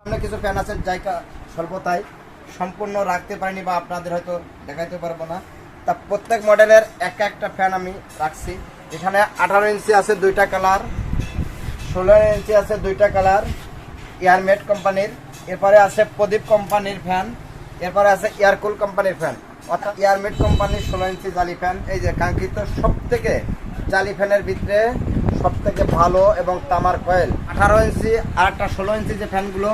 সামনে কিছু ফ্যান আছে জায়গা স্বল্পতায় সম্পূর্ণ রাখতে পারিনি বা আপনাদের হয়তো দেখাইতে পারবো না। তা প্রত্যেক মডেলের একটা ফ্যান আমি রাখছি। এখানে 18 ইঞ্চি আছে দুইটা কালার, 16 ইঞ্চি আছে দুইটা কালার এয়ারমেট কোম্পানির। এরপরে আছে প্রদীপ কোম্পানির ফ্যান, এরপরে আছে এয়ারকুল কোম্পানির ফ্যান, অর্থাৎ এয়ারমেট কোম্পানির 16 ইঞ্চি জালি ফ্যান। এই যে কাঙ্ক্ষিত সব থেকে জালি ফ্যানের ভিতরে সব থেকে ভালো এবং তামার কয়েল 18 ইঞ্চি আর একটা 16 ইঞ্চি যে ফ্যানগুলো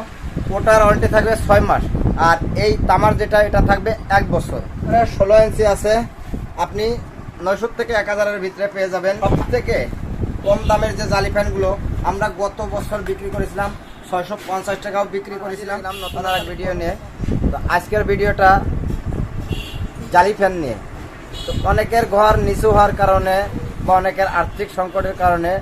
ওটার ওয়ারেন্টি থাকবে 6 মাস, আর এই তামার যেটা এটা থাকবে 1 বছর। 16 ইঞ্চি আছে আপনি 900 থেকে 1000-এর ভিতরে পেয়ে যাবেন। সব থেকে কম দামের যে জালি ফ্যানগুলো আমরা গত বছর বিক্রি করেছিলাম 650 টাকাও বিক্রি করেছিলাম নতুন আর ভিডিও নিয়ে। তো আজকের ভিডিওটা জালি ফ্যান নিয়ে। তো অনেকের ঘর নিচু হওয়ার কারণে বা অনেকের আর্থিক সংকটের কারণে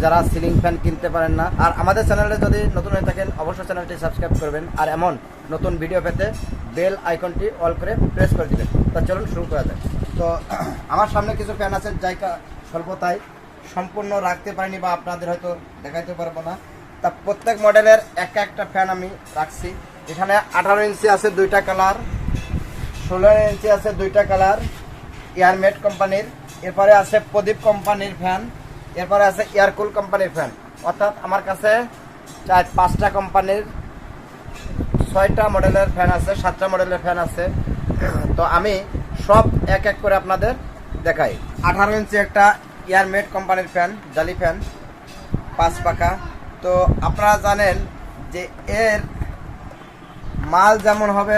যারা সিলিং ফ্যান কিনতে পারেন না, আর আমাদের চ্যানেলে যদি নতুন হয়ে থাকেন অবশ্যই চ্যানেলটি সাবস্ক্রাইব করবেন, আর এমন নতুন ভিডিও পেতে বেল আইকনটি অল করে প্রেস করে দিবেন। তো চলুন শুরু করা যায়। তো আমার সামনে কিছু ফ্যান আছে জায়গা স্বল্পতায় সম্পূর্ণ রাখতে পারিনি বা আপনাদের হয়তো দেখাইতে পারবো না। তা প্রত্যেক মডেলের একটা ফ্যান আমি রাখছি। এখানে 18 ইঞ্চি আছে দুইটা কালার, 16 ইঞ্চি আছে দুইটা কালার এয়ারমেট কোম্পানির। এরপরে আছে প্রদীপ কোম্পানির ফ্যান, এরপরে আছে এয়ারকুল কোম্পানির ফ্যান। অর্থাৎ আমার কাছে 4-5টা কোম্পানির 6টা মডেলের ফ্যান আছে, 7টা মডেলের ফ্যান আছে। তো আমি সব এক করে আপনাদের দেখাই। 18 ইঞ্চি একটা এয়ারমেট কোম্পানির ফ্যান, জালি ফ্যান 5 পাখা। তো আপনারা জানেন যে এর মাল যেমন হবে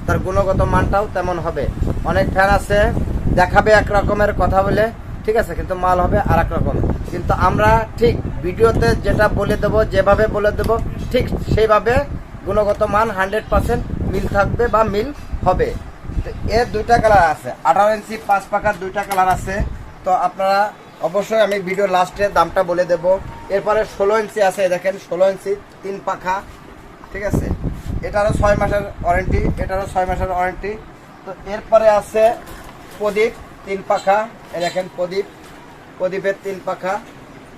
তার গুণগত মানটাও তেমন হবে। অনেক ফ্যান আছে দেখাবে এক রকমের কথা বলে, ঠিক আছে, কিন্তু মাল হবে আর এক রকম। কিন্তু আমরা ঠিক ভিডিওতে যেটা বলে দেবো, যেভাবে বলে দেবো ঠিক সেইভাবে গুণগত মান 100% মিল থাকবে বা মিল হবে। তো এর দুইটা কালার আছে, 18 ইঞ্চি 5 পাখার দুইটা কালার আছে। তো আপনারা অবশ্যই আমি ভিডিও লাস্টে দামটা বলে দেব। এরপরে 16 ইঞ্চি আছে, দেখেন 16 ইঞ্চি 3 পাখা, ঠিক আছে, এটারও 6 মাসের ওয়ারেন্টি, এটারও 6 মাসের ওয়ারেন্টি। তো এরপরে আছে প্রদীপ 3 পাখা, এই দেখেন প্রদীপের 3 পাখা।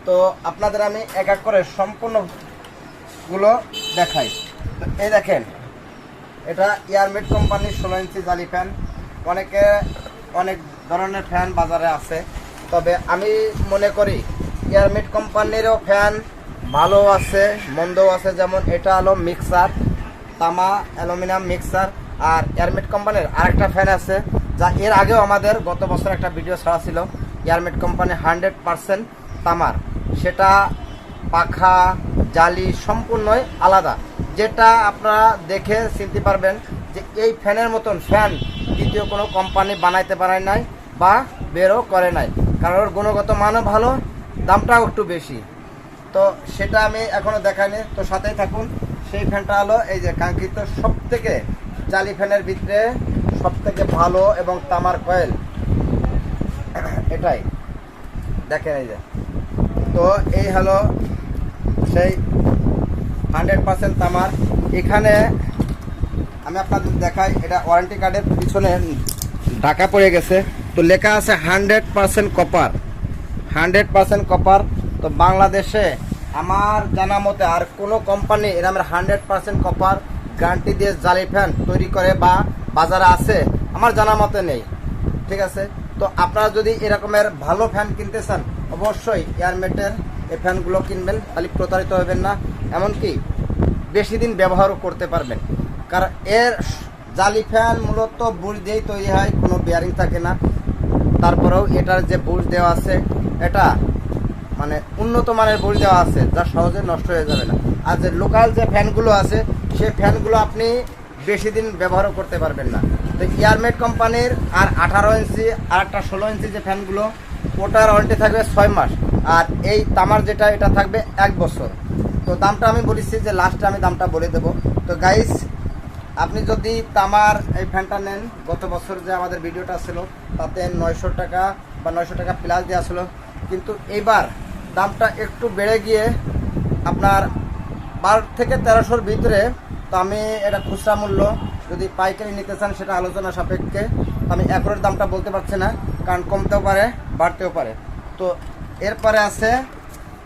তো আপনাদের আমি এক করে সম্পূর্ণগুলো দেখাই। তো এই দেখেন এটা এয়ারমেট কোম্পানির 16 ইঞ্চি জালি ফ্যান। অনেক ধরনের ফ্যান বাজারে আছে, তবে আমি মনে করি এয়ারমেট কোম্পানিরও ফ্যান ভালো আছে মন্দও আছে। যেমন এটা হলো মিক্সার, তামা অ্যালুমিনিয়াম মিক্সার। আর এয়ারমেট কোম্পানির আরেকটা ফ্যান আছে যা এর আগেও আমাদের গত বছর একটা ভিডিও ছাড়া ছিল, এয়ারমেট কোম্পানি 100% তামার। সেটা পাখা জালি সম্পূর্ণই আলাদা, যেটা আপনারা দেখে চিনতে পারবেন যে এই ফ্যানের মতন ফ্যান দ্বিতীয় কোনো কোম্পানি বানাইতে পারে নাই বা বেরও করে নাই, কারণ ওর গুণগত মানও ভালো, দামটাও একটু বেশি। তো সেটা আমি এখনও দেখাইনি, তো সাথেই থাকুন। সেই ফ্যানটা হলো এই যে কাঙ্ক্ষিত সব থেকে জালি ফ্যানের ভিতরে সব থেকে ভালো এবং তামার কয়েল, এটাই দেখেন এই যে। তো এই হলো সেই 100% তামার। এখানে আমি আপনাদের দেখাই, এটা ওয়ারেন্টি কার্ডের পিছনে ঢাকা পড়ে গেছে, তো লেখা আছে 100% কপার, 100% কপার। তো বাংলাদেশে আমার জানা মতে আর কোনো কোম্পানি এরকম 100% কপার গ্যারান্টি দিয়ে জালি ফ্যান তৈরি করে বা বাজারে আছে আমার জানা মতে নেই, ঠিক আছে। তো আপনারা যদি এরকমের ভালো ফ্যান কিনতে চান অবশ্যই এয়ারমেটের এই ফ্যানগুলো কিনবেন, খালি প্রতারিত হবেন না, এমনকি বেশি দিন ব্যবহারও করতে পারবেন। কারণ এর জালি ফ্যান মূলত বুশ দিয়েই তৈরি হয়, কোনো বেয়ারিং থাকে না। তারপরেও এটার যে বুশ দেওয়া আছে এটা মানে উন্নত মানের বুশ দেওয়া আছে, যা সহজে নষ্ট হয়ে যাবে না। আর যে লোকাল যে ফ্যানগুলো আছে সেই ফ্যানগুলো আপনি বেশি দিন ব্যবহারও করতে পারবেন না। তো এয়ারমেট কোম্পানির আর 18 ইঞ্চি আর একটা 16 ইঞ্চি যে ফ্যানগুলো ওটার ওয়ারেন্টি থাকবে 6 মাস, আর এই তামার যেটা এটা থাকবে 1 বছর। তো দামটা আমি বলেছি যে লাস্টে আমি দামটা বলে দেবো। তো গাইস, আপনি যদি তামার এই ফ্যানটা নেন, গত বছর যে আমাদের ভিডিওটা ছিল তাতে 900 টাকা বা 900 টাকা প্লাস দেওয়া ছিল, কিন্তু এইবার দামটা একটু বেড়ে গিয়ে আপনার 12 থেকে 1300-র ভিতরে। তো আমি এটা খুচরা মূল্য, যদি পাইকারি নিতে চান সেটা আলোচনা সাপেক্ষে, আমি একরের দামটা বলতে পারছি না, কারণ কমতেও পারে বাড়তেও পারে। তো এরপরে আছে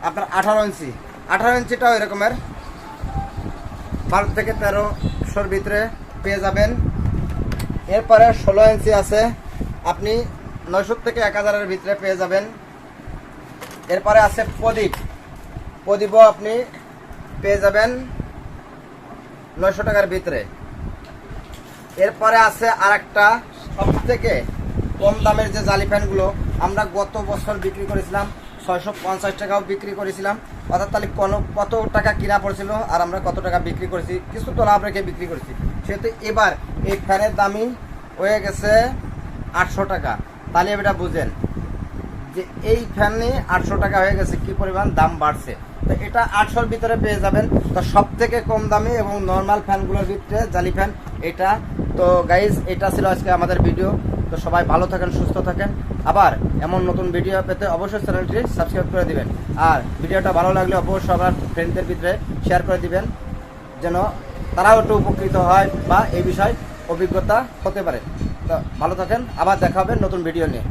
আপনার 18 ইঞ্চি, 18 ইঞ্চিটাও এরকমের 12 থেকে 1300 ভিতরে পেয়ে যাবেন। এরপরে 16 ইঞ্চি আছে, আপনি 900 থেকে 1000-এর ভিতরে পেয়ে যাবেন। এরপরে আছে প্রদীপও আপনি পেয়ে যাবেন 900 টাকার ভিতরে। এরপরে আছে আরেকটা সব থেকে কম দামের যে জালি ফ্যানগুলো, আমরা গত বছর বিক্রি করেছিলাম 650 টাকাও বিক্রি করেছিলাম, অর্থাৎ তাহলে কত টাকা কিনা পড়ছিল আর আমরা কত টাকা বিক্রি করেছি, কিছু তো লাভ রেখে বিক্রি করেছি। সেহেতু এবার এই ফ্যানের দামই হয়ে গেছে 800 টাকা। তাহলে এটা বুঝেন যে এই ফ্যানে 800 টাকা হয়ে গেছে, কি পরিমাণ দাম বাড়ছে। তো এটা 800-র ভিতরে পেয়ে যাবেন। তো সব থেকে কম দামি এবং নর্মাল ফ্যানগুলোর ভিতরে জালি ফ্যান এটা। তো গাইজ, এটা ছিল আজকে আমাদের ভিডিও। তো সবাই ভালো থাকেন, সুস্থ থাকেন। আবার এমন নতুন ভিডিও পেতে অবশ্যই চ্যানেলটি সাবস্ক্রাইব করে দিবেন। আর ভিডিওটা ভালো লাগলে অবশ্যই সবার ফ্রেন্ডদের ভিতরে শেয়ার করে দিবেন, যেন তারাও একটু উপকৃত হয় বা এই বিষয়ে অভিজ্ঞতা হতে পারে। তো ভালো থাকেন, আবার দেখা হবে নতুন ভিডিও নিয়ে।